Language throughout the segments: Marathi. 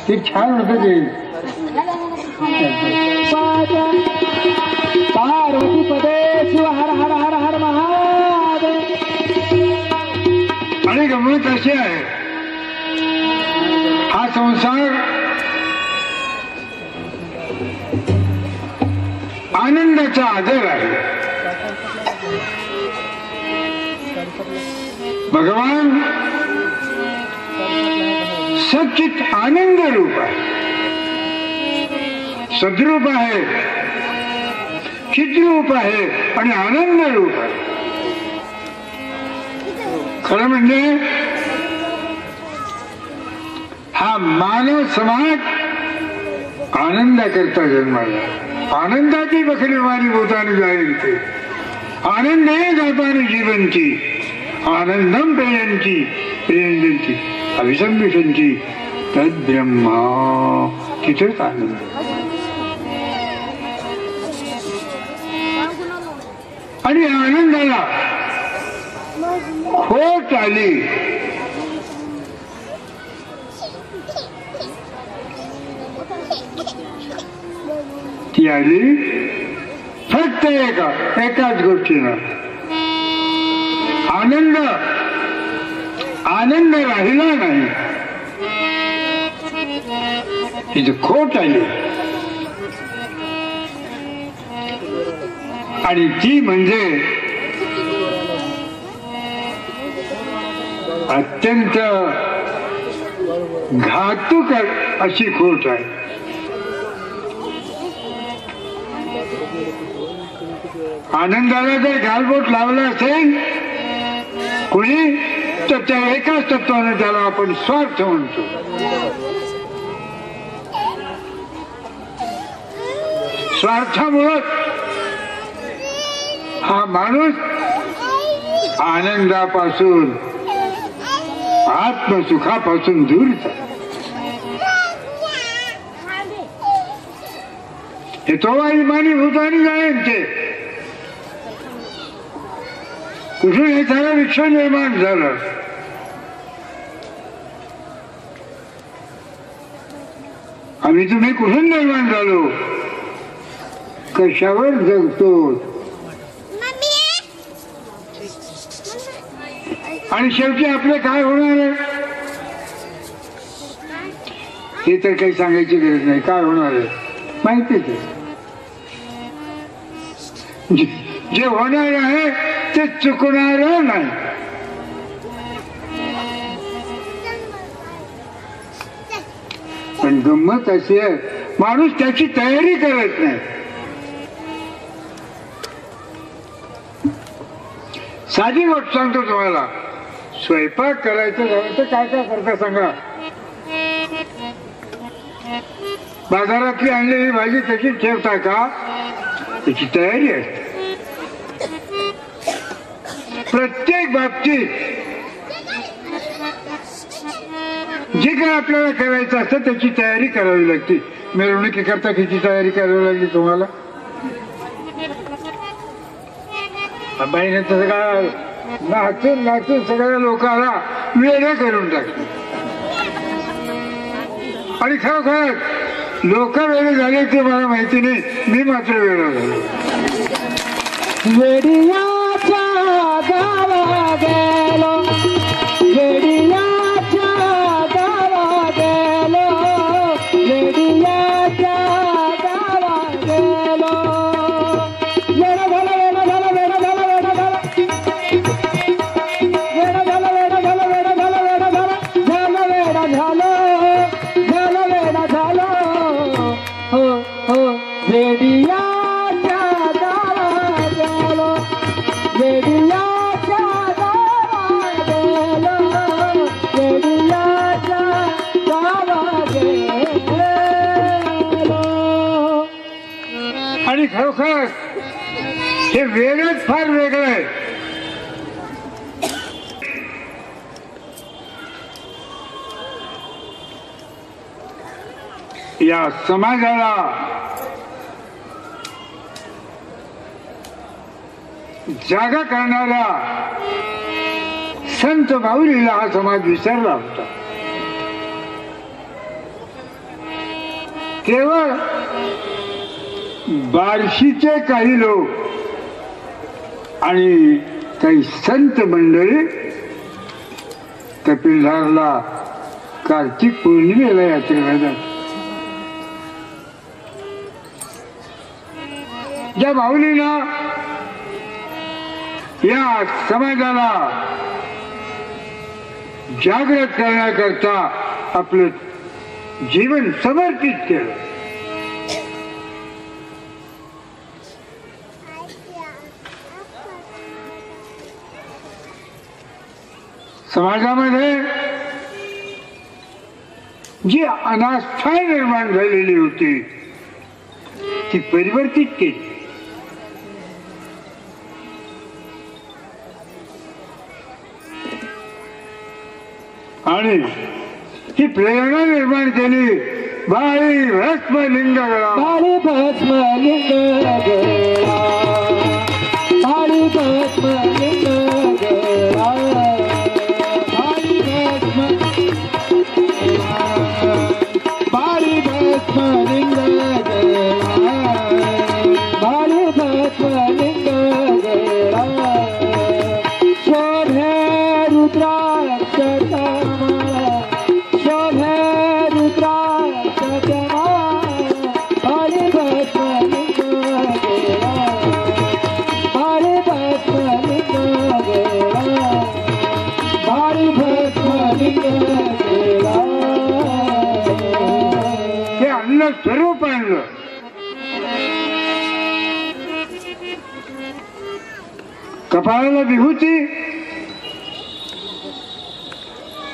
ते छान होतं ते. पार्वती पदे शिव हर हर हर हर महादेव. आणि गमत अशी आहे, हा संसार आनंदाचा आदर आहे. भगवान सचित आनंद रूप आहे, सद्रूप आहे, चिद्रूप आहे आणि आनंद रूप आहे. खरं म्हणजे हा मानव समाज आनंदाकरता जन्माला. आनंदाची बखरीवाणी बोताने जायंती, आनंदे जाताने जीवनची, आनंदम प्रेयंची प्रेयंती अभिसंविशंची तद्ब्रह्मा. तिथेच आनंद. आणि आनंदाला खोट आली ती आली फक्त एकाच गोष्टीनं. आनंद राहिला नाही, तिची खोट आली. आणि ती म्हणजे अत्यंत घातक अशी खोट आहे. आनंदाला जर गालबोट लावला असेल कुणी तर त्या एकाच तत्वाने त्याला आपण स्वार्थ म्हणतो. स्वार्थामुळे हा माणूस आनंदापासून आत्मसुखापासून दूर जातो. हे तो इमानी भूतानी जाईल ते कुठून हे सारं विश्व निर्माण झालं. आम्ही तुम्ही कुठून निर्माण झालो, कशावर जगतो आणि शेवटी आपले काय होणार आहे हे तर काही सांगायची गरज नाही. काय होणार आहे माहितीच आहे. जे होणार आहे ते चुकणार नाही. पण गंमत अशी आहे, माणूस त्याची तयारी करत नाही. साधी गोष्ट सांगतो तुम्हाला, स्वयंपाक करायचं झालं तर काय काय करता सांगा. बाजारातली आणलेली भाजी तशी ठेवता का, त्याची तयारी असते. प्रत्येक बाबतीत जे काय आपल्याला करायचं असतं त्याची तयारी करावी लागते. मिरवणुकीकरता किती तयारी करावी लागली तुम्हाला. बाईने तर सगळं नाचून नाचून सगळ्या लोकांना वेगळं करून टाकले. आणि खरोखर लोक वेगळे झाले ते मला माहिती नाही, मी मात्र वेगळं झालो. वेडियाच्या गावा गेलो, वेडियाच्या गावा गेलो, वेडियाच्या गावा गेलो. वेडा झाला, वेडा झाला, वेडा झाला, वेडा झाला, वेडा झाला, वेडा झाला, वेडा झाला, वेडा झाला, झाला वेडा झालो, झाला वेडा झालो. हो हो वेडियाच्या गावा गेलो, वेडियाच्या गावा गेलो, वेडियाच्या गावा गेलो. आणि खरोखर हे वेगळंच फार वेगळं आहे. या समाजाला जागा करणाऱ्या संत माऊलीला हा समाज विसरला होता. केवळ बार्शीचे काही लोक आणि काही संत मंडळी कपिलधारला कार्तिक पौर्णिमेला यात्रेला जातात. ज्या माऊलीला या समाजाला जागृत करण्याकरता आपलं जीवन समर्पित केलं, समाजामध्ये जी अनास्था निर्माण झालेली होती ती परिवर्तित केली. आणि ही प्रेरणा निर्माण केली. बाळी भस्म लिंग गळा, बाळी भस्म लिंग गळा, बाळी भस्म लिंग गळा, बाळी भस्म, बाळी भस्म लिंग गळा, बाळी भस्म लिंग गळा, शोभे रुद्राक्ष स्वरूप आणलं. कपाळाला विभूती,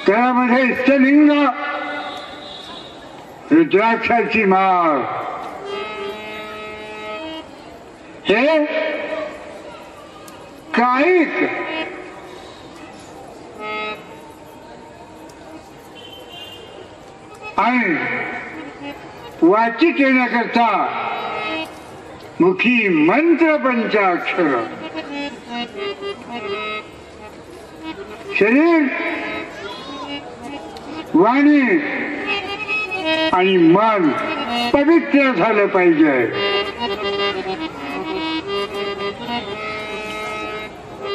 त्यामध्ये इष्टलिंग, रुद्राक्षाची माळ, हे कायिक आणि वाचिक येण्याकरता मुखी मंत्र पंचाक्षर, शरीर, वाणी आणि मन पवित्र झालं पाहिजे.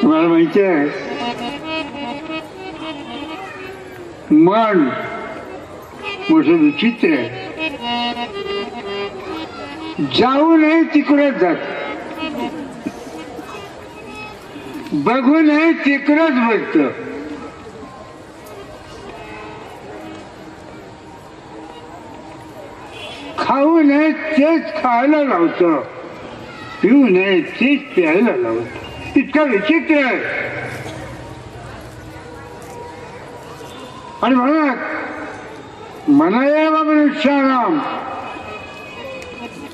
तुम्हाला माहिती आहे, मन मोठं विचित्र आहे. जाऊ नये तिकडच जात, बघू नये तिकडच बघत, खाऊ नये तेच खायला लावतं, पिऊ नये तेच प्यायला लावतं. इतकं विचित्र आहे. आणि म्हणत मनयेव मनुष्याणाम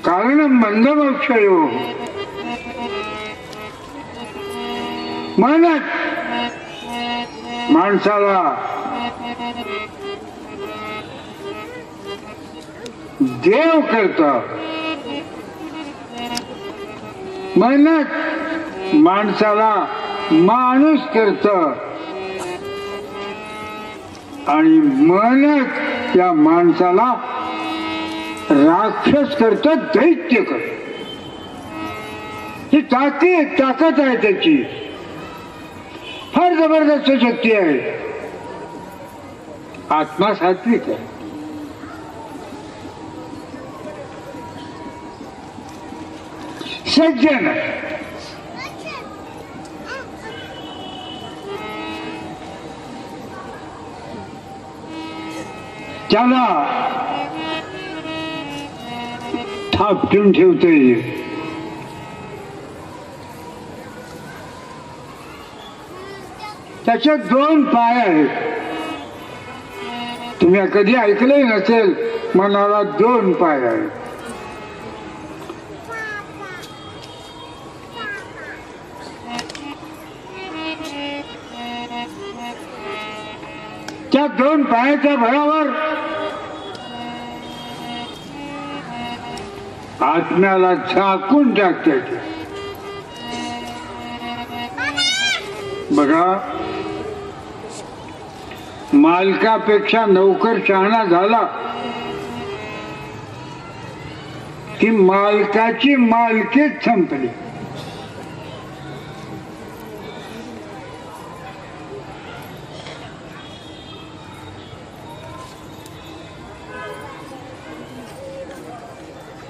कारणं मंदमोक्षयो, मनच माणसाला देव करतं, मनच माणसाला माणूस करतं आणि मनच त्या माणसाला राक्षस करतं, दैत्य करतं. ही ताकद आहे त्याची, फार जबरदस्त शक्ती आहे. आत्मा सात्विक आहे. सज्जन त्याला थापटून ठेवता येईल. त्याच्यात दोन पाय आहेत. तुम्ही कधी ऐकलंय नसेल, मनाला दोन पाय आहेत. त्या दोन पायाच्या बळावर आत्म्याला झाकून टाकते. बघा, मालकापेक्षा नौकर शहाणा झाला की मालकाची मालकीच संपली.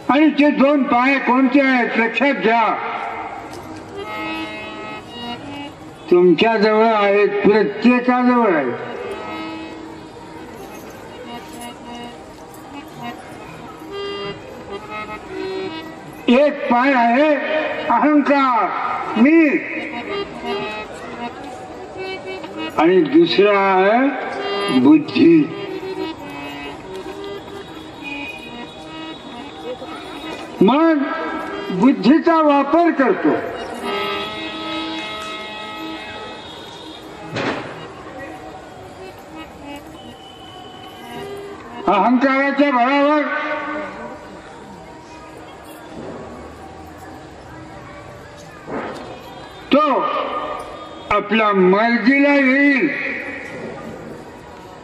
आणि ते दोन पाय कोणते आहेत लक्षात घ्या. तुमच्या जवळ आहेत, प्रत्येकाजवळ आहेत. एक पाय आहे अहंकार, मी, आणि दुसरा आहे बुद्धी. मग बुद्धीचा वापर करतो. अहंकाराच्या बळावर तो आपल्या मर्जीला येईल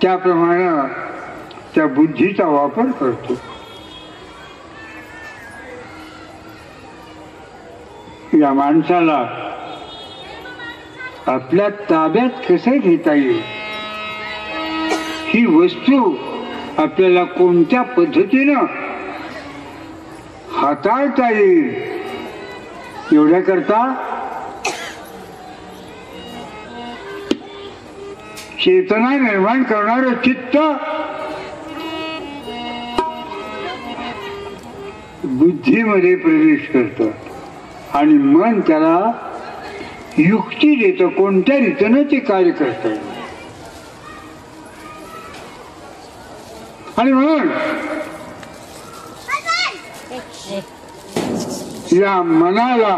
त्याप्रमाणे त्या बुद्धीचा वापर करतो. या माणसाला आपल्या ताब्यात कसं घेता येईल, ही वस्तू आपल्याला कोणत्या पद्धतीनं हाताळता येईल, एवढ्या करता चेतना निर्माण करणारं चित्त बुद्धीमध्ये प्रवेश करतं आणि मन त्याला युक्ती देतं कोणत्या रीतीनं ते कार्य करता येईल. आणि म्हणून या मनाला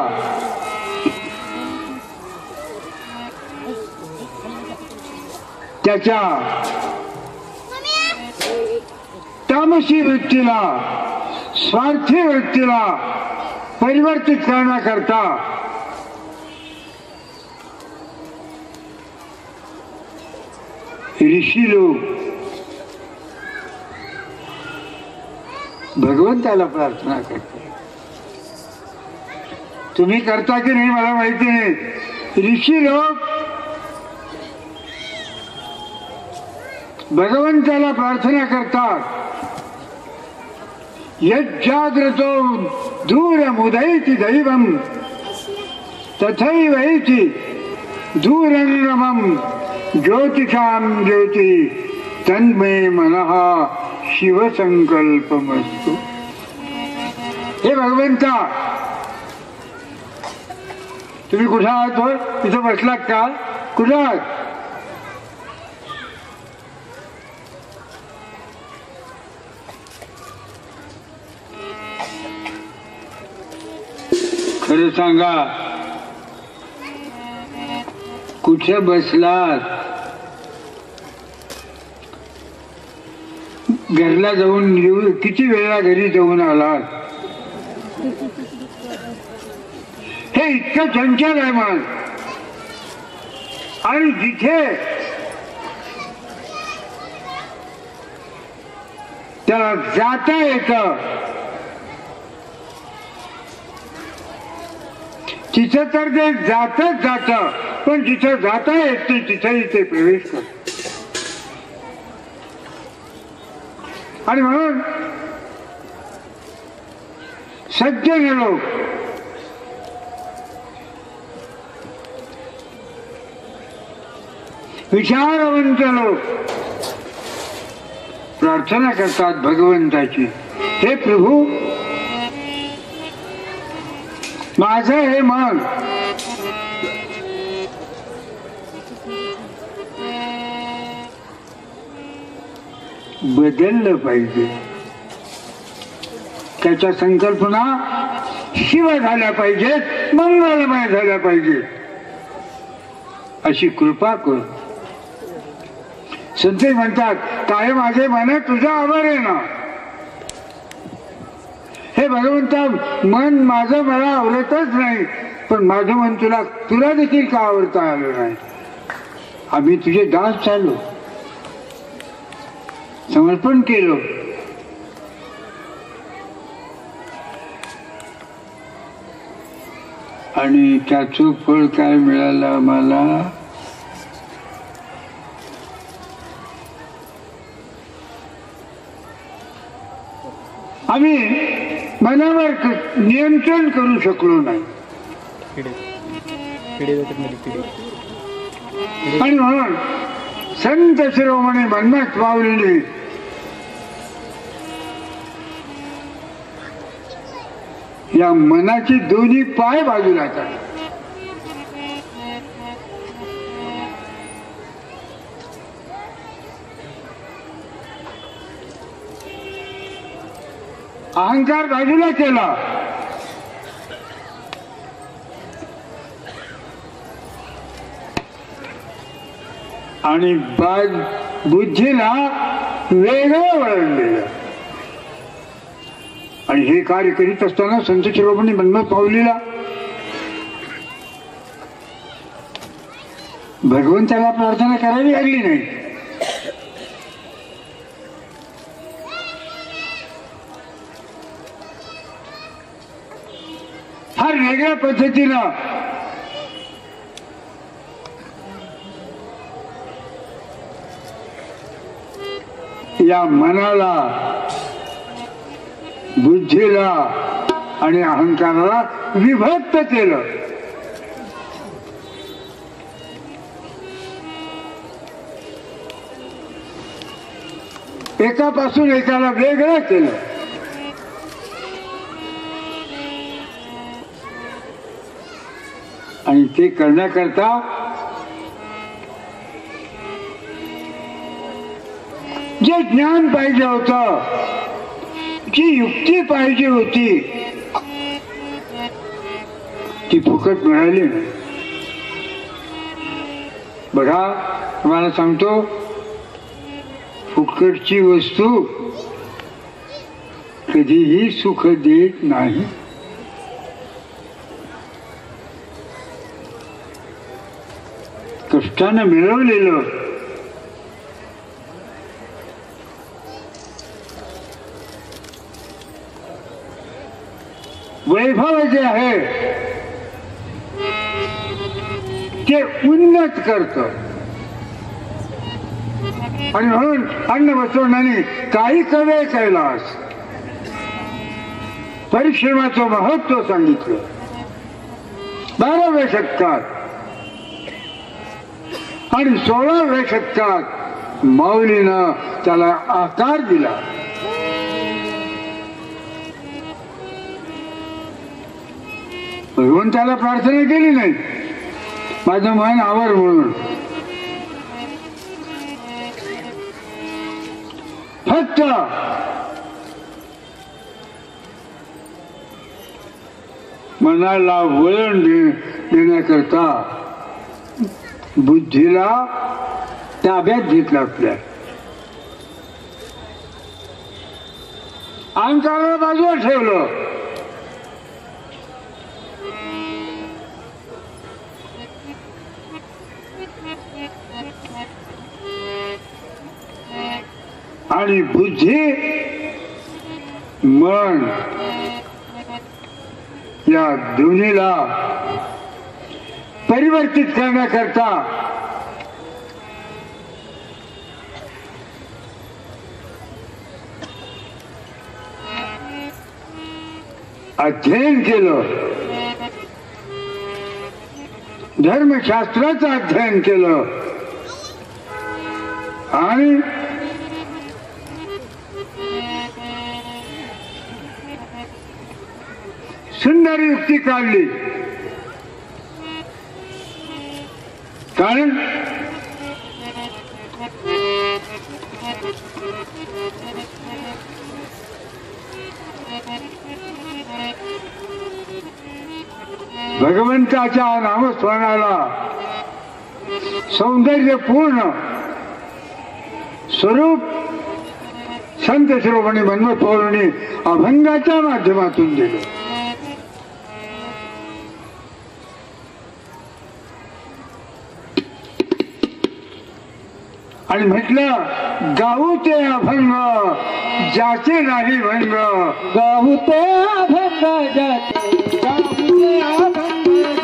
त्याच्या तामसी वृत्तीला, स्वार्थी वृत्तीला परिवर्तित करण्याकरता ऋषी लोक भगवंताला प्रार्थना करतात. तुम्ही करता की नाही मला माहिती नाही. ऋषी लोक भगवंताला प्रार्थना करतात. यज्जाग्रतो दूरमुदैति दैवं तथैवैति दूरंगमं ज्योतिषां ज्योति तन्मे मनः शिवसंकल्पमस्तु. हे भगवंता, तुम्ही कुठे आहात हो? इथं बसलात का? कुठे आहात? खरं सांगा, कुठे बसलात? घरला जाऊन येऊ, किती वेळा घरी जाऊन आलात? हे इतकं चंचल आहे मन. आणि जिथे त्याला जाता येतं तिथं तर ते जातच जात, पण जिथं जाता येत नाही तिथेही ते प्रवेश करत. आणि म्हणून सज्जन लोक विचारवंत लोक प्रार्थना करतात भगवंताची, हे प्रभू, माझं हे मन बदललं पाहिजे. त्याच्या संकल्पना शिव झाल्या पाहिजेत, मंगलमय झाल्या पाहिजेत, अशी कृपा कर. संत म्हणतात, काय माझे मन तुझा आभार आहे ना. हे भगवंता, मन माझं मला आवडतच नाही, पण माझं मन तुला देखील का आवडता आलं नाही. आम्ही तुझे दास झालो, समर्पण केलं. आणि त्याचं फळ काय मिळालं आम्हाला? आम्ही मनावर नियंत्रण करू शकलो नाही. आणि म्हणून संत शिरोमणी मन्मथ माऊलींनी या मनाची दोन्ही पाय बाजूला काढले. अहंकार बाजूला केला. आणि बुद्धीला वेगळं वळण दिलं. आणि हे कार्य करीत असताना संत शिरोमणी मन्मथ माऊलीला भगवंताला प्रार्थना करावी लागली नाही. फार वेगळ्या पद्धतीनं या मनाला, बुद्धीला आणि अहंकाराला विभक्त केलं. एकापासून एकाला वेगळं केलं. आणि ते करण्याकरता जे ज्ञान पाहिजे होतं, जी युक्ती पाहिजे होती, ती फुकट मिळाली नाही. बघा, तुम्हाला सांगतो, फुकटची वस्तू कधीही सुख देत नाही. कष्टानं मिळवलेलं वैभव जे आहे ते उन्नत करत. आणि म्हणून अन्न वस्त्रांनी काही कवे कैलास परिश्रमाचं महत्व सांगितलं 12व्या शतकात. आणि 16व्या शतकात माऊलीनं त्याला आकार दिला. भगवंताला प्रार्थना केली नाही, माझं मन आवर म्हणून. फक्त मनाला वळण देण्याकरता बुद्धीला ताब्यात घेतलं. आपल्या अहंकाराला बाजूला ठेवलं. आणि बुद्धी, मन या दोन्हीला परिवर्तित करण्याकरता अध्ययन केलं. धर्मशास्त्राचं अध्ययन केलं. आणि सुंदर युक्ती काढली. कारण भगवंताच्या नामस्मरणाला सौंदर्यपूर्ण स्वरूप संत शिरोमणी मन्मथ माऊलींनी अभंगाच्या माध्यमातून दिलं. आणि म्हटलं, गाऊ ते अभंग ज्याचे नाही भंग. गाऊ ते अभंग ज्याचे, गाऊ ते अभंग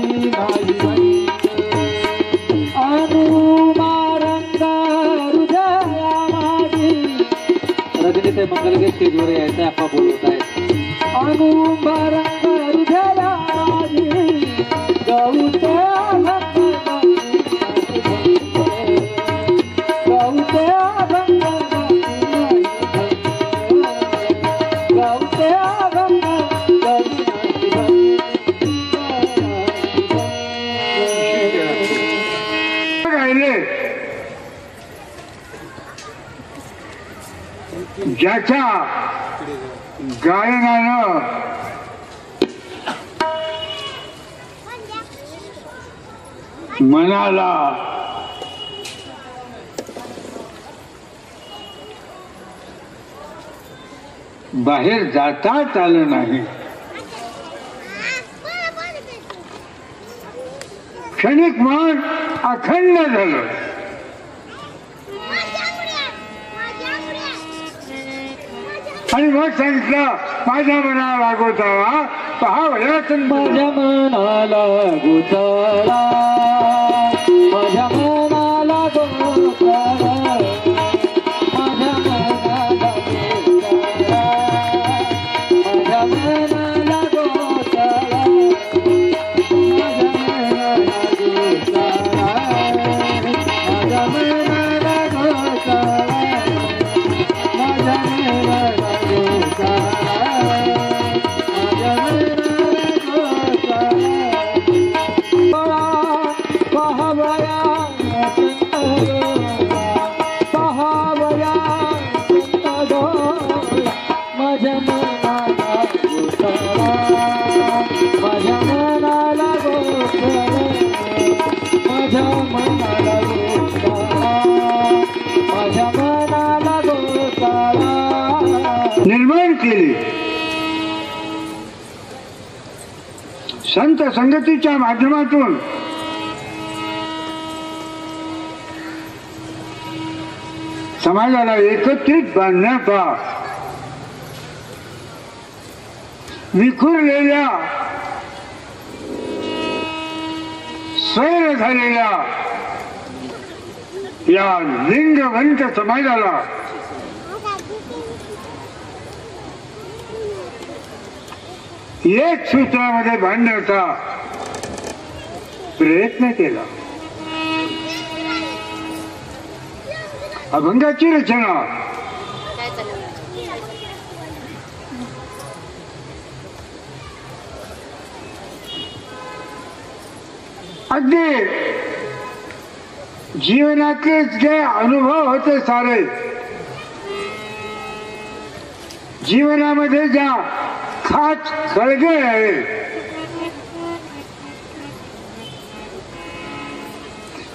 नाही बाई अनुमारंग हृदया माझी रजनी ते मंगलगे स्टेजवर यायचं आपा बोलवत आहेत अनुमारंग हृदया माझी गौते ज्याच्या गायनानं मनाला बाहेर जाताच आलं नाही क्षणिक मन अखंड झालं आणि मग सांगितलं माझ्या मनाला लागोताळा पहा वयात माझ्या मनाला गोताळा माझ्या मनाला गोताळा माझ्या मनाला गोताळा माझ्या मनाला गोताळा माझ्या मनाला गोताळा माझ्या मनाला गोताळा माझ्या मनाला निर्माण केली संत संगतीच्या माध्यमातून समाजाला एकत्रित बांधण्याचा विखुरलेल्या स्वैर झालेल्या या लिंगवंत समाजाला एक सूत्रामध्ये बांधण्याचा प्रयत्न केला अभंगाची रचना अगदी जीवनातले जे अनुभव होते सारे जीवनामध्ये ज्या खास खळगे आहे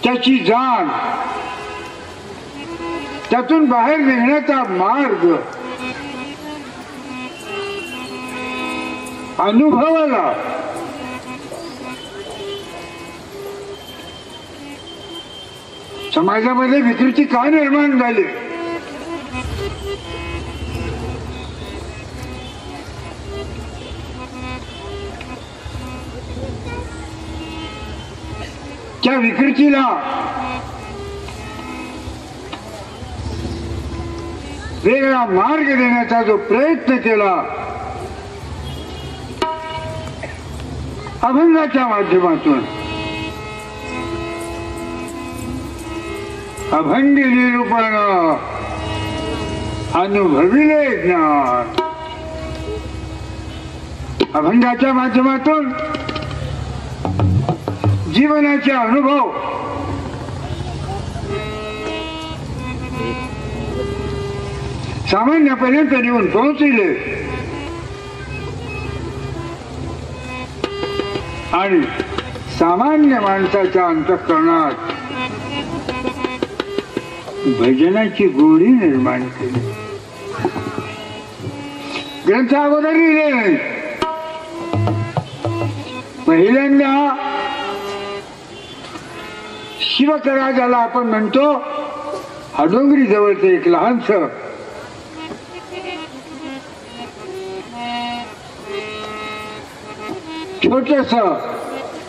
त्याची जाण त्यातून बाहेर निघण्याचा मार्ग अनुभवाला समाजामध्ये विकृती का निर्माण झाली त्या विकृतीला वेगळा मार्ग देण्याचा जो प्रयत्न केला अभंगाच्या माध्यमातून अभंगी निरूपण अनुभविले ज्ञान अभंगाच्या माध्यमातून जीवनाचे अनुभव सामान्यापर्यंत येऊन पोहोचले आणि सामान्य माणसाच्या अंतःकरणात भजनाची गोडी निर्माण केली. ग्रंथ अगोदर लिहिले नाही. पहिल्यांदा शिवकरा ज्याला आपण म्हणतो हाडोंगरी जवळचं एक लहानस छोटस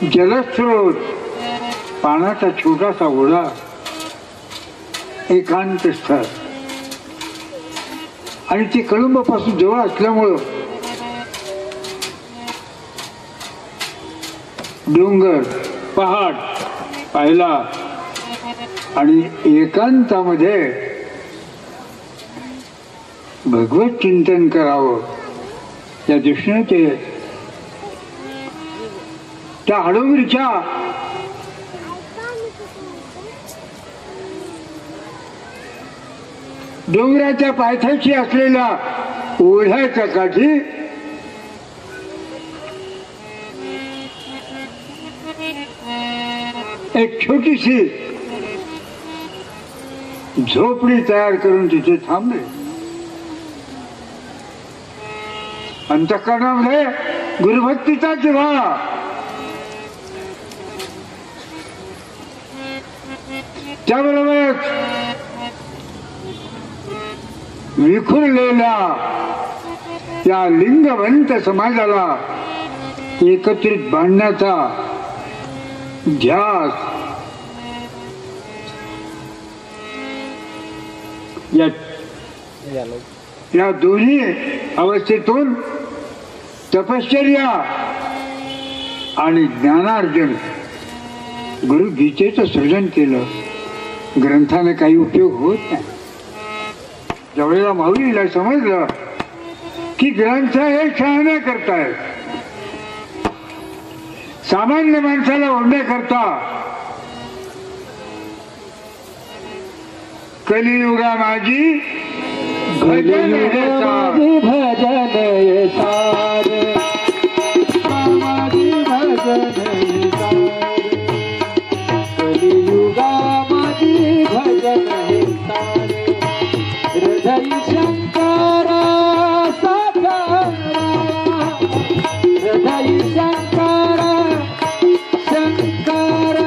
जलस्रोत, पाण्याचा छोटासा ओढा, एकांत स्थळ आणि ते कळंबापासून जवळ असल्यामुळं डोंगर पहाड पाहिला आणि एकांतामध्ये भगवत चिंतन करावं या दृष्टीने ते त्या हडोगरीच्या डोंगराच्या पायथ्याशी असलेल्या ओढ्याच्या काठी एक छोटीशी झोपडी तयार करून तिथे थांबले. अंतःकरणामध्ये गुरुभक्तीचा जिव्हाळा, त्याबरोबरच विखुरलेल्या या लिंगवंत समाजाला एकत्रित बांधण्याचा ध्यास या दोन्ही अवस्थेतून तपश्चर्या आणि ज्ञानार्जन गुरुगीतेचं सृजन केलं. ग्रंथाने काही उपयोग होत नाही. ज्यावेळेला माऊलीला समजलं की ग्रंथ हे शहाण्या करतायत, सामान्य माणसाला ओढण्याकरता कलियुगा माझी भजन भजन सारे माझी भजन कलियुगा माझी भजन सारे हृदय शंकरा साकारा हृदय शंकरा शंकरा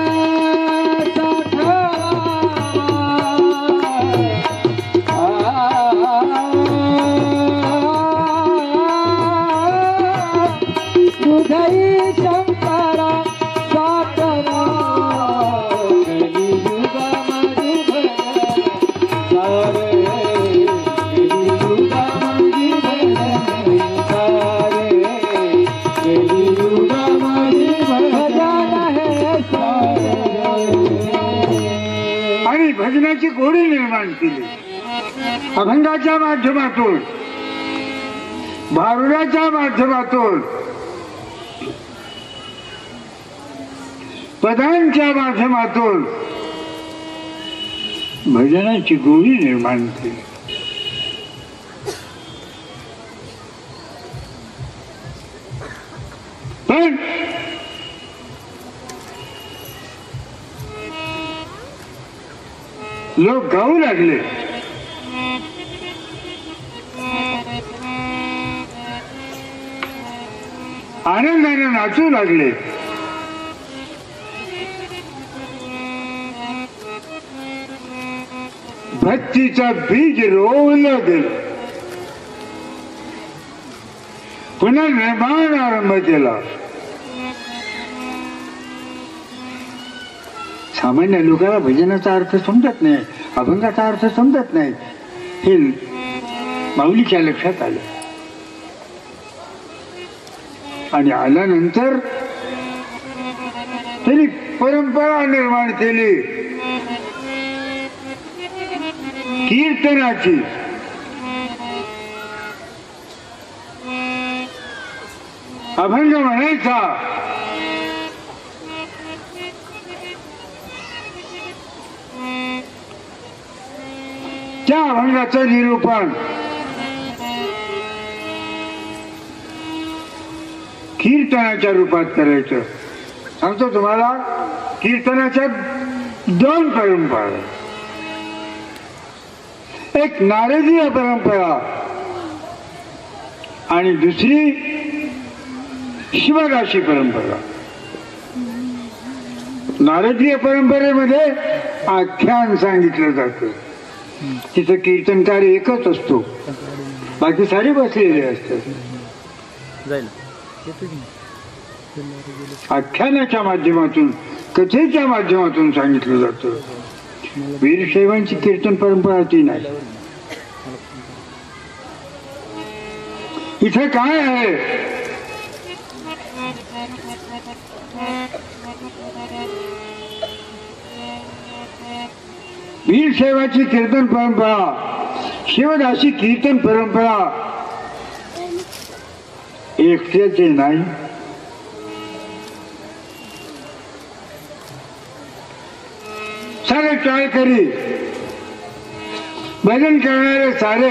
भजनाची गोडी निर्माण केली. अभंगाच्या माध्यमातून, भारुडाच्या माध्यमातून, पदांच्या माध्यमातून भजनाची गोडी निर्माण केली. पण लोक गाऊ लागले. आनंदाने नाचू लागले. भक्तीचा बीज रोवलं गेलं. पुन्हा निर्माण आरंभ केला. सामान्य लोकांना भजनाचा अर्थ समजत नाही, अभंगाचा अर्थ समजत नाही. हे माऊलीच्या लक्षात आलं आणि आल्यानंतर त्यांनी परंपरा निर्माण केली कीर्तनाची. अभंग म्हणायचा, त्या अभंगाचं निरूपण कीर्तनाच्या रूपात करायचं. सांगतो तुम्हाला, कीर्तनाच्या दोन परंपरा, एक नारदीय परंपरा आणि दुसरी शिवदासी परंपरा. नारदीय परंपरेमध्ये आख्यान सांगितलं जातं. तिथं कीर्तनकार एकच असतो, बाकी सारे बसलेले असतात. आख्यानाच्या माध्यमातून, कथेच्या माध्यमातून सांगितलं जातं. वीरशैवांची कीर्तन परंपरा ती नाही. इथे काय आहे? वीरशैवाची कीर्तन परंपरा, शिवदासी कीर्तन परंपरा एकट्याचे नाही. सारे टाळकरी, भजन करणारे सारे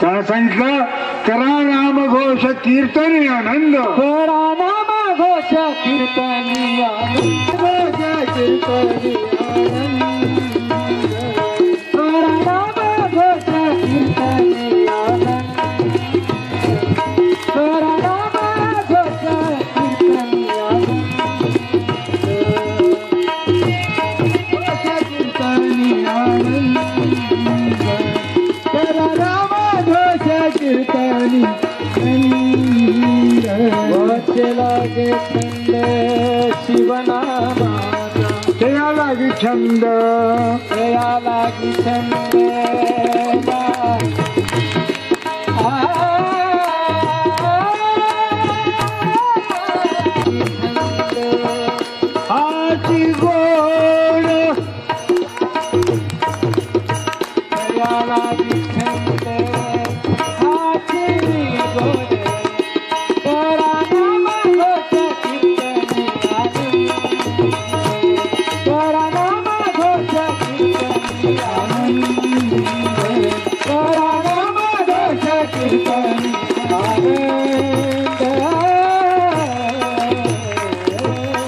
त्याला सांगितलं, करा नाम घोष कीर्तनी आनंद, करा नाम घोष कीर्तनी आनंद, घोष कीर्तनी आनंद, करा नाम घोष कीर्तनी आनंद, करा नाम घोष कीर्तनी आनंद, घोष कीर्तनी आनंद, करा नाम घोष कीर्तनी वाचे लागे छंद शिवनामाचा, तेया लागी छंद, तेया लागी छंद, हाची गोड, तेया लागी छंद, हाची गोड, करा नाम घोष कीर्तनी आनंद, करा नाम घोष कीर्तनी आनंद, करा नाम घोष कीर्तनी आनंद.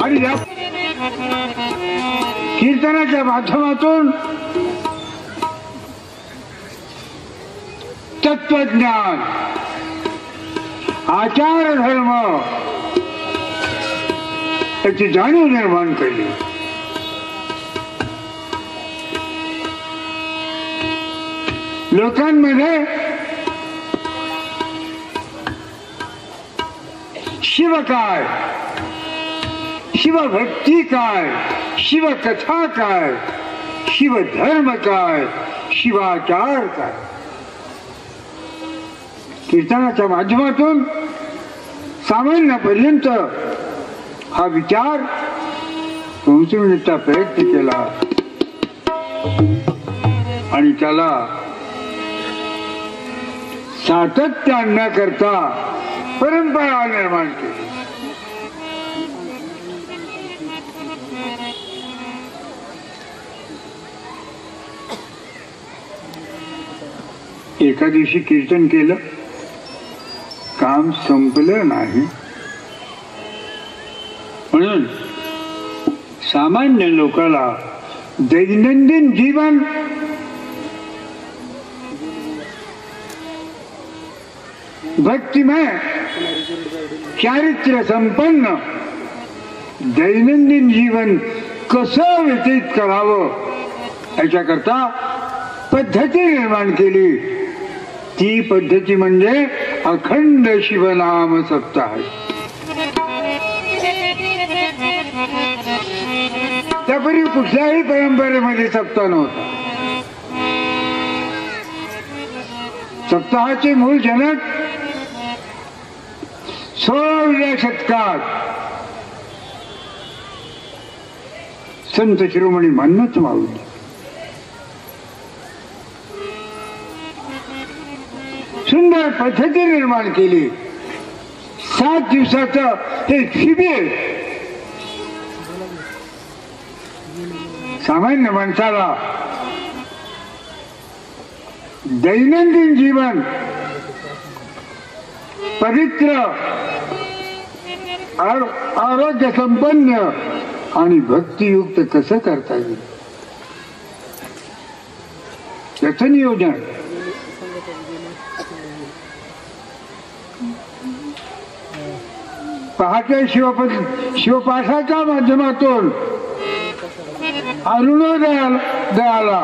आणि या कीर्तनाच्या माध्यमातून तत्वज्ञान, आचार धर्म याची जाणीव निर्माण केली. लोकांमध्ये शिव काय, शिवभक्ती काय, शिवकथा काय, शिवधर्म काय, शिवाचार काय, कीर्तनाच्या माध्यमातून सामान्यापर्यंत हा विचार पोहोचवण्याचा प्रयत्न केला आणि त्याला सातत्य आणण्याकरता परंपरा निर्माण केली. एका दिवशी कीर्तन केलं, काम संपलं नाही. म्हणून सामान्य लोकाला दैनंदिन जीवन भक्तिमय चारित्र्य संपन्न दैनंदिन जीवन कसं व्यतीत करावं याच्याकरता पद्धती निर्माण केली. ती पद्धती म्हणजे अखंड शिवनाम सप्ताह. त्यापूर्वी कुठल्याही परंपरेमध्ये सप्ताह नव्हता. सप्ताहाचे मूळ जनक 16व्या शतकात संत शिरोमणी मान्यच माऊली सुंदर पद्धती निर्माण केली. 7 दिवसाचं हे शिबिर सामान्य माणसाला दैनंदिन जीवन पवित्र, आरोग्य संपन्न आणि भक्तियुक्त कसं करता येईल याचं नियोजन. पहाटे शिवपाठाच्या माध्यमातून अरुणोदयाला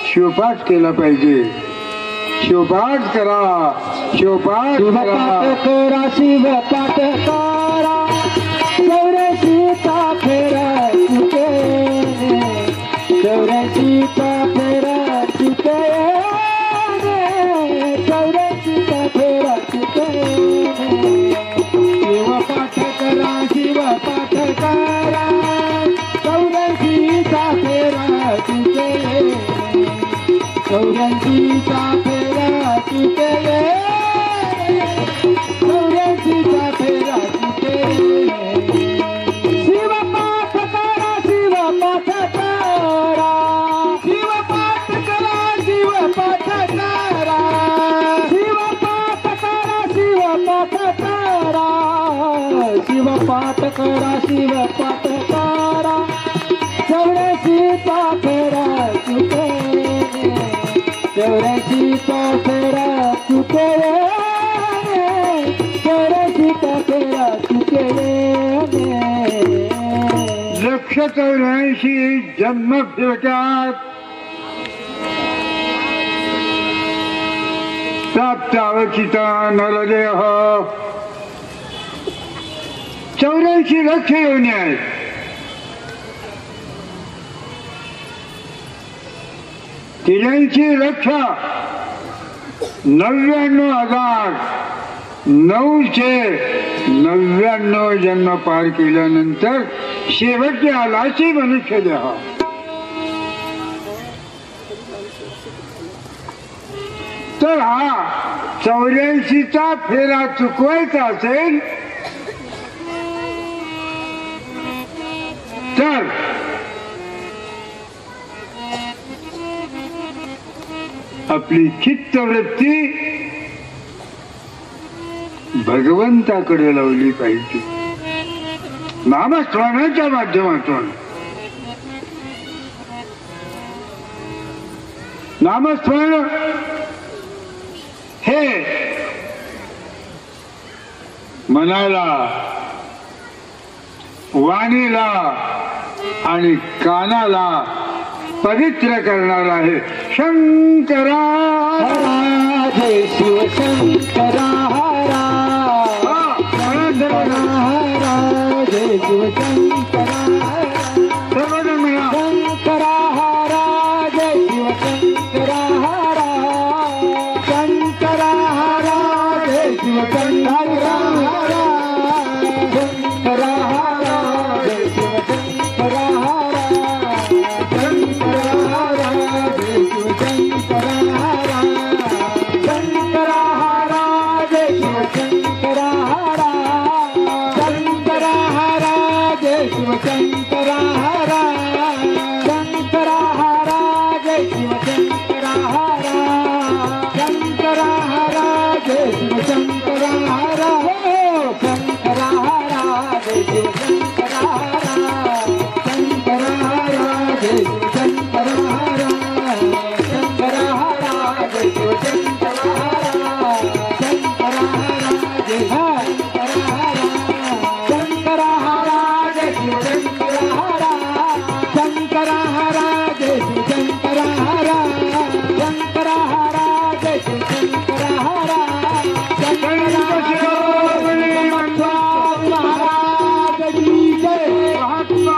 शिवपाठ केला पाहिजे. शिवपाठ करा, शिवपाठ शिवपाठ करा. करा, शिवपाठ करा, चौऱ्याशीचा फेरा चुके, चौऱ्याशीचा फेरा चुके, चौऱ्याशीचा फेरा चुके. शिवपाठ करा, शिवपाठ करा, चौऱ्याशीचा फेरा चुके, चौऱ्याशीचा फेरा चुके, चौऱ्याशीचा फेरा चुके. शिवपाठ करा, शिवपाठ करा, शिवपाठ करा, शिवपाठ करा, शिवपाठ करा, शिवपाठ करा, शिवपाठ करा, शिवपाठ करा, चौऱ्याशीचा फेरा चुके, चौऱ्याशीचा फेरा चुके, चौऱ्याशीचा फेरा चुके. 184 जन्म फिरत्यात प्राप्तावचिता नरदेह. 84 लक्ष योनी आहेत. तिऱ्यांची रक्षा 99,999 जन्म पार केल्यानंतर शेवटची आलाची मनुष्य देह. तर हा 84चा फेरा चुकवायचा असेल तर आपली चित्तवृत्ती भगवंताकडे लावली पाहिजे. नामस्मरणाच्या माध्यमातून. नामस्मरण हे मनाला, वाणीला आणि कानाला पवित्र करणार आहे. शंकरा जय शिव शंकरा हरा, जय शिव शंकरा शंकरा हरा, जय शिव शंकरा हरा, शंकरा हरा, जय शिव शंकरा हरा, शंकरा हरा, जय शिव शंकरा हरा, शंकरा हरा, जय शिव शंकरा हरा, शंकरा हरा, जय शिव शंकरा हरा, शंकरा हरा, जय शिव शंकरा हरा, शंकरा हरा, जय शिव शंकरा हरा, शंकरा हरा, जय शिव शंकरा हरा, शंकरा हरा, जय शिव शंकरा हरा, शंकरा हरा, जय शिव शंकरा हरा, शंकरा हरा, जय शिव शंकरा हरा, शंकरा हरा, जय शंकरा हरा, शंकरा हरा, जय शिव शंकरा हरा, शंकरा हरा, जय शिव शंकरा हरा, शंकरा हरा, जय शिव शंकरा हरा, शंकरा महाराज की जय, महात्मा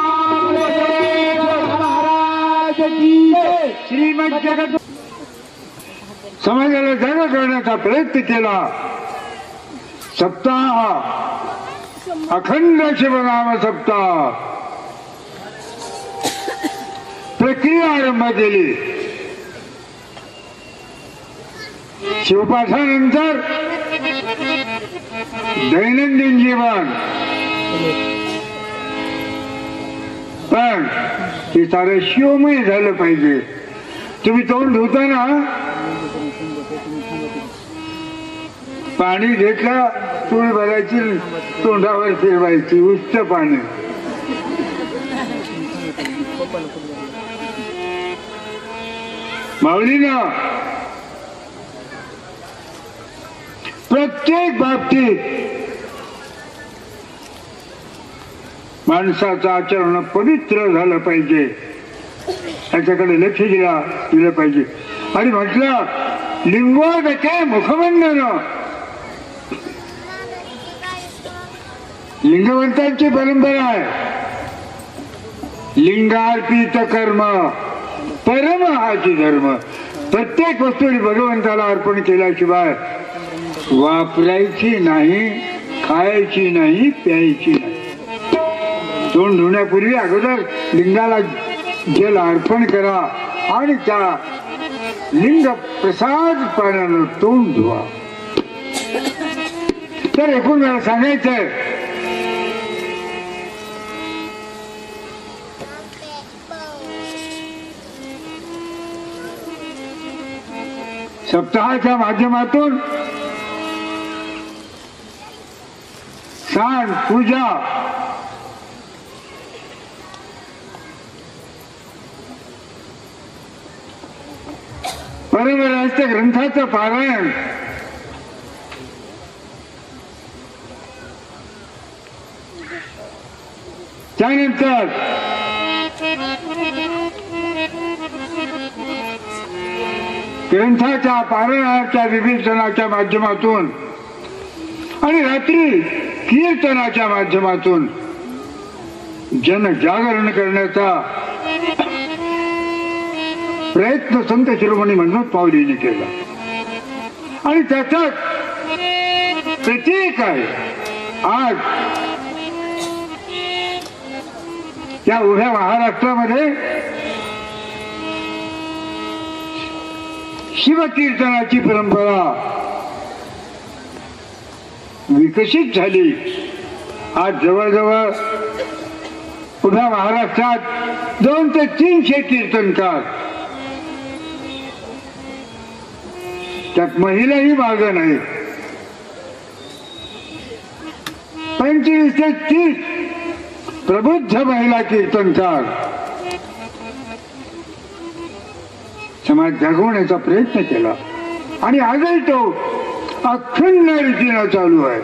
महाराज की जय. श्रीमद जगत समाजाला जागा करण्याचा प्रयत्न केला. सप्ताह, अखंड शिवनाम सप्ताह प्रक्रिया आरंभ केली. शिवपाठानंतर दैनंदिन जीवन, पण हे सारं शिवमय झालं पाहिजे. तुम्ही तोंड धुताना पाणी घेतलं, चूळ भरायची, तोंडावर फिरवायची, उच्च पाणी. माऊलीनं प्रत्येक बाबतीत माणसाचं आचरण पवित्र झालं पाहिजे, याच्याकडे लक्ष दिलं पाहिजे. आणि म्हटलं लिंगोदके मुखमंडन. लिंगवंतांची परंपरा आहे. लिंगार्पित कर्म परम हाची धर्म. प्रत्येक वस्तू भगवंताला अर्पण केल्याशिवाय वापरायची नाही, खायची नाही, प्यायची नाही. तोंड धुण्यापूर्वी अगोदर लिंगाला जल अर्पण करा आणि त्या लिंग प्रसाद पाण्यानं तोंड धुवा. तर एकूण मला सांगायचंय, सप्ताहाच्या माध्यमातून सण पूजा परमरहस्य ग्रंथाचं पारायण त्यानंतर ग्रंथाच्या पारायणाच्या विवेचनाच्या माध्यमातून आणि रात्री कीर्तनाच्या माध्यमातून जनजागरण करण्याचा प्रयत्न संत शिरोमणी मनोज पावलीने केला. आणि त्याचाच प्रतीक आहे आज या उभ्या महाराष्ट्रामध्ये शिवकीर्तनाची परंपरा विकसित झाली. आज जवळजवळ उभ्या महाराष्ट्रात 200 ते 300 कीर्तनकार. त्यात महिलाही मागे नाही. 25 ते 30 प्रबुद्ध महिला कीर्तनकार समाज जागवण्याचा प्रयत्न केला आणि आजही तो अखंड रीतीने चालू आहे.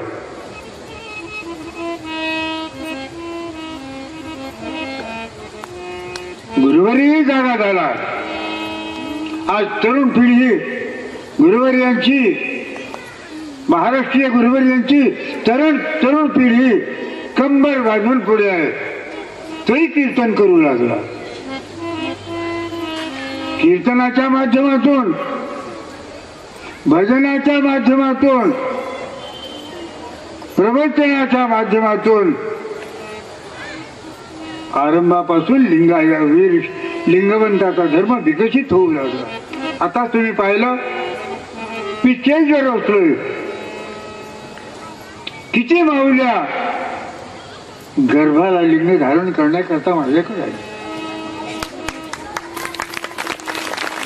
गुरुवारीही जागा झाला. आज तरुण पिढी गुरुवर्यांची, महाराष्ट्रीय गुरुवर्यांची तरुण पिढी कंबर बांधून पुढे आहे. तोही कीर्तन करू लागला. कीर्तनाच्या माध्यमातून, भजनाच्या माध्यमातून, प्रवचनाच्या माध्यमातून आरंभापासून लिंगवंताचा धर्म विकसित होऊ लागला. आता तुम्ही पाहिलं, मी स्टेजवर बसलोय, किती माऊल्या गर्भाला लिंग धारण करण्याकरता माझ्याकडे आहे.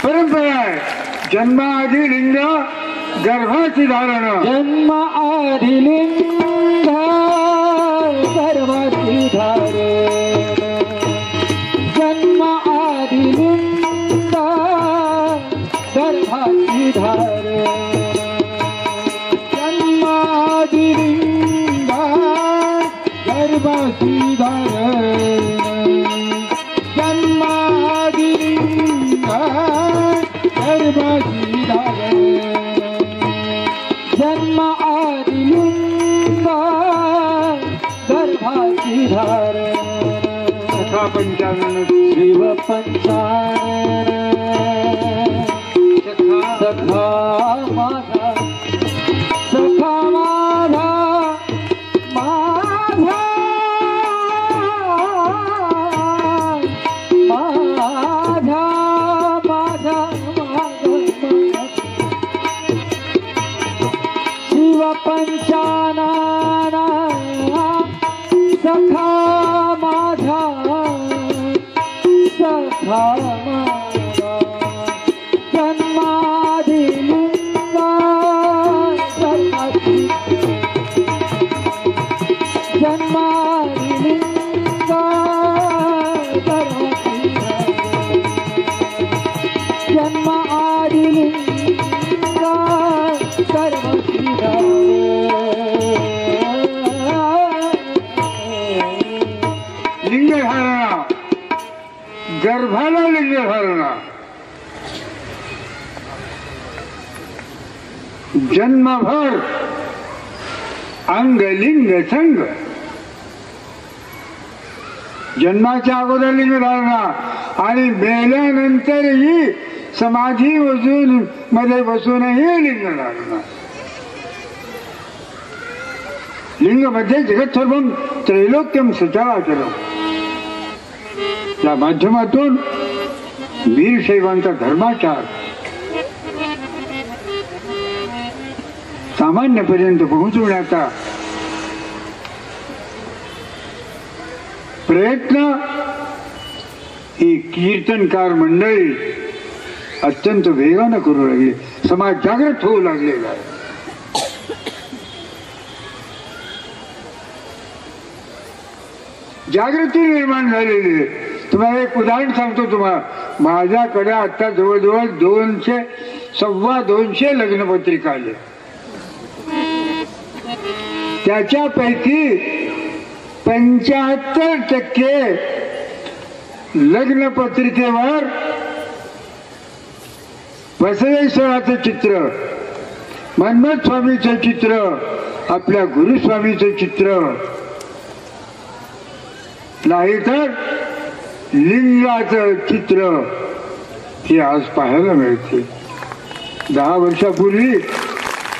परंपरा आहे. जन्माआधी लिंग गर्भाची धारण. जन्म आधी लिंग गर्भाची धारण. जन्म आधी लिंग गर्भाची धारण. जन्म आधी लिंग गर्भाची धारण. जन्म आधी लिंग गर्भाची धारण. जन्म आधी लिंग गर्भाची धारण. सखा पंचानन शिव पंचानन सखा माझा, सखा माझा, माझा माझा माझा माझा शिव पंचानन सखा माझा, सखा माझा. जन्माधी लिंग गर्भाची, जन्माधी लिंग गर्भाची धारण. जन्म आधी लिंग गर्भाची धारण. लिंग धारणा, गर्भाला लिंग धारणा. जन्मभर अंग लिंग संग, जन्माच्या अगोदर लिंग धारणा आणि मेल्यानंतरही समाधी वजून मध्ये बसूनही लिंग धारणा. लिंग मध्ये जगत सर्वम त्रैलोक्यम सचराचरम, या माध्यमातून वीरशैवांचा धर्माचार सामान्यपर्यंत पोहोचवण्याचा प्रयत्न ही कीर्तनकार मंडळी अत्यंत वेगानं करू लागली. समाज जागृत होऊ लागलेला आहे. जागृती निर्माण झालेली आहे. तुम्हाला एक उदाहरण सांगतो. तुम्हाला माझ्याकडे आता जवळजवळ 200-250 लग्नपत्रिका आले. त्याच्यापैकी 75% लग्नपत्रिकेवर बसवेश्वराचं चित्र, मन्मथ स्वामीचं चित्र, आपल्या गुरुस्वामीचं चित्र नाही तर लिंगाचं चित्र हे आज पाहायला मिळते. 10 वर्षापूर्वी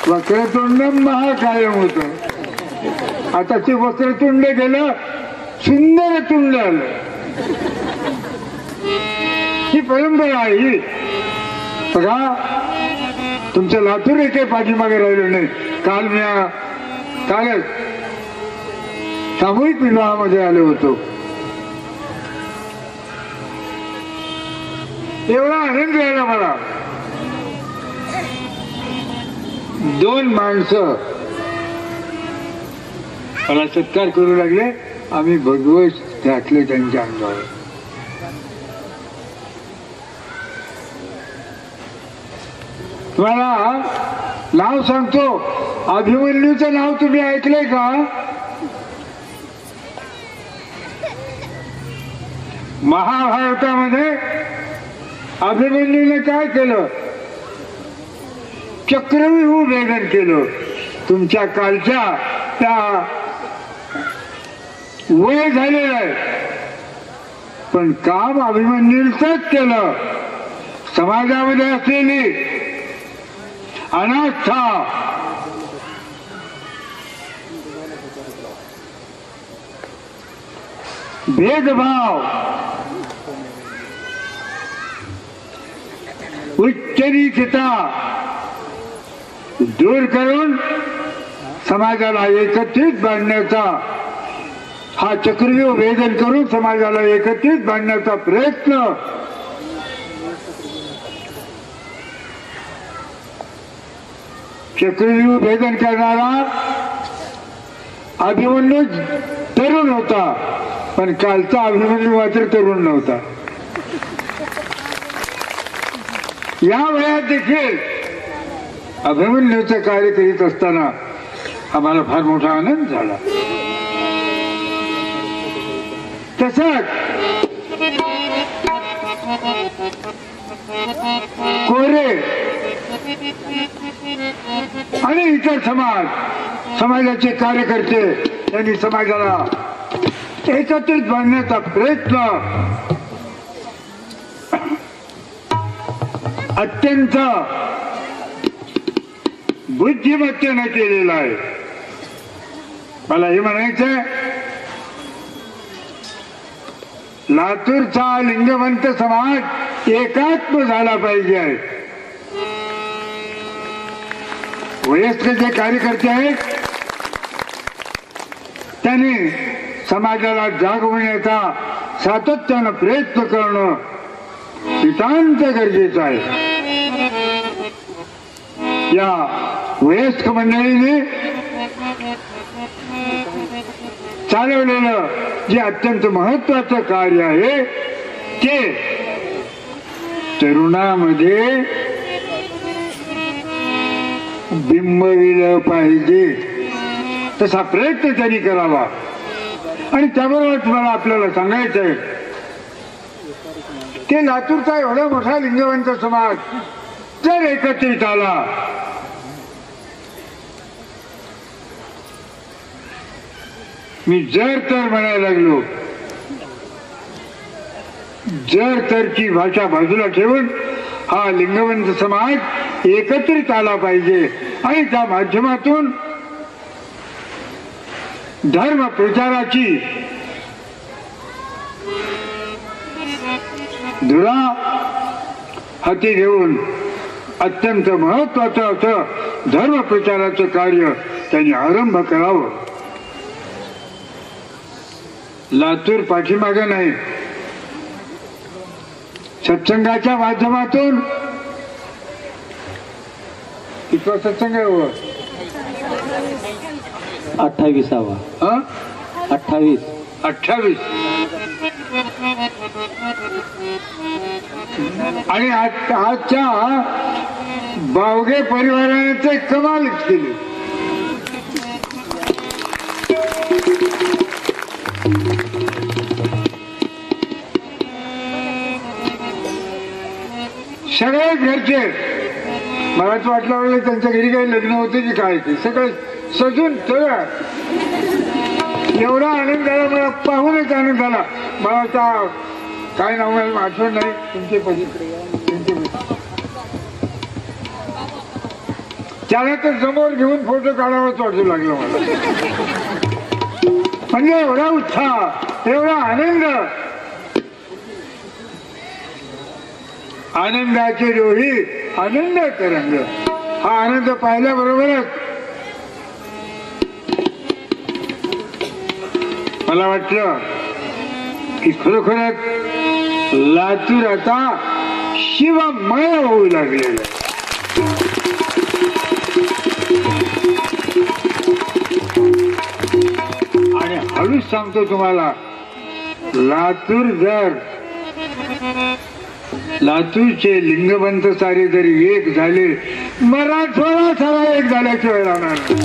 वक्रतुंड महाकाय होतं. आता ते वक्रतुंड गेलं, सुंदर तुंड आलं. ही परंपरा आहे. बघा, तुमचं लातूर हे काही पाठीमागे राहिलं नाही. कालच सामूहिक विवाहामध्ये आलो होतो. एवढा आनंद झाला मला. 2 माणसं मला सत्कार करू लागले. आम्ही भगवत घातले त्यांच्या अंगावर. तुम्हाला नाव सांगतो, अभिमन्यूचं नाव तुम्ही ऐकलंय का? महाभारतामध्ये अभिमन्यूने काय केलं? चक्रव्यूह भेदन केलं. तुमच्या कालच्या त्या वय झालेलं आहे, पण काम अभिमन्यूचंच केलं. समाजामध्ये असलेली अनास्था, भेदभाव, उच्चनीचता दूर करून समाजाला एकत्रित बांधण्याचा, हा चक्रव्यूह भेदन करून समाजाला एकत्रित बांधण्याचा प्रयत्न चक्रव्यूह भेदन करणारा अभिमन्यू तरुण होता, पण कालचा अभिमन्यू मात्र तरुण नव्हता. या वयात देखील अभिमन्यूचं कार्य करीत असताना आम्हाला फार मोठा आनंद झाला. तसंच कोरे आणि इतर समाजाचे कार्यकर्ते यांनी समाजाला एकत्रित बांधण्याचा प्रयत्न अत्यंत बुद्धिमत्तेने केलेला आहे. मला हे म्हणायचंय, लातूरचा लिंगवंत समाज एकात्म झाला पाहिजे. वयस्क जे कार्यकर्ते आहेत त्यांनी समाजाला जागवण्याचा सातत्यानं प्रयत्न करणं नितांत गरजेचं आहे. या वयस्क मंडळीने चालवलेलं जे अत्यंत महत्वाचं कार्य आहे ते तरुणामध्ये बिंबविलं पाहिजे. तसा प्रयत्न त्यांनी करावा. आणि त्याबरोबर तुम्हाला आपल्याला सांगायचंय, ते लातूरचा एवढा मोठा लिंगवंत समाज जर एकत्रित आला मी जर तर म्हणायला लागलो, जर तरची भाषा बाजूला ठेवून हा लिंगवंत समाज एकत्रित आला पाहिजे आणि त्या माध्यमातून धर्म प्रचाराची धुरा हाती घेऊन अत्यंत महत्वाचं असं धर्म प्रचाराचं कार्य त्यांनी आरंभ करावं. लातूर पाठीमागे नाही, सत्संगाच्या माध्यमातून इतका सत्संग आहे. 28वा 28 आणि आजच्या बावगे परिवाराने ते कमालच केली. सगळे घरचे, मला तर वाटलं वेळेला त्यांच्या घरी काही लग्न होते की काय, ते सगळे सजून तयार. एवढा आनंद झाला, मला पाहूनच आनंद झाला. मला आता काय नाव आहे आठवण नाही. तुमचे त्याला तर समोर घेऊन फोटो काढावाच वाटू लागलं मला. म्हणजे एवढा उत्साह, एवढा आनंद, आनंदाचे डोही आनंद तरंग. हा आनंद पाहिल्याबरोबरच मला वाटलं की खरोखरच लातूर आता शिवमय होऊ लागलेलं. आणि हळूच सांगतो तुम्हाला, लातूरचे लिंगवंत सारे जरी एक झाले, मराठवाडा सारा एक झाल्याशिवाय राहणार नाही.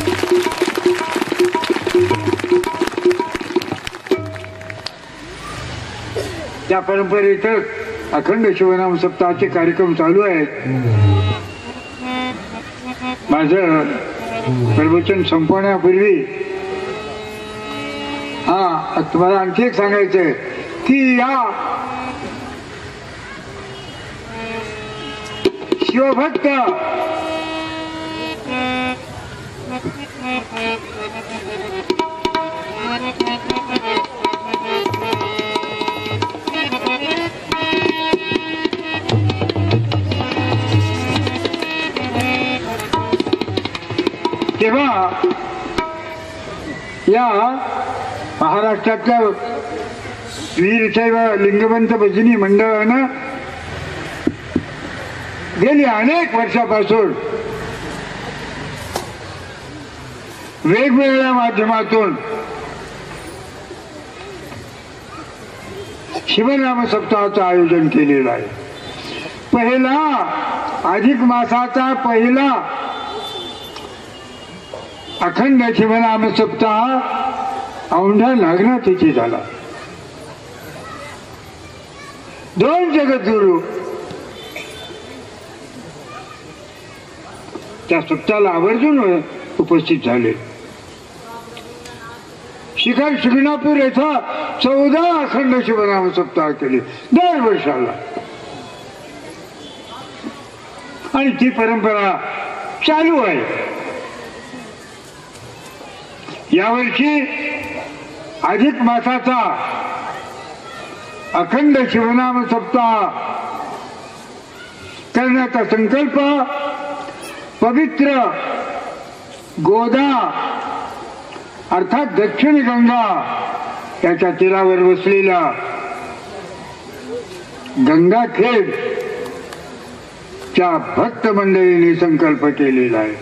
त्या परंपरेतच अखंड शिवनाम सप्ताहाचे कार्यक्रम चालू आहेत. माझं प्रवचन संपवण्यापूर्वी तुम्हाला आणखी एक सांगायचंय की या शिवभक्त तेव्हा या महाराष्ट्रातल्या वीरशैव लिंगवंत भजनी मंडळानं गेली अनेक वर्षापासून वेगवेगळ्या माध्यमातून शिवनाम सप्ताहाचं आयोजन केलेलं आहे. पहिला अधिक मासाचा पहिला अखंड शिवनाम सप्ताह औंढा नागनाथीची झाला. 2 जगद्गुरू त्या सप्ताहाला आवर्जून उपस्थित झाले. शिखर शिंगणापूर येथे 14 अखंड शिवनाम सप्ताह केले दरवर्षाला. आणि ती परंपरा चालू आहे. यावर्षी अधिक मासाचा अखंड शिवनाम सप्ताह करण्याचा संकल्प पवित्र गोदा अर्थात दक्षिण गंगा याच्या तीरावर वसलेला गंगाखेड च्या भक्त मंडळींनी संकल्प केलेला आहे.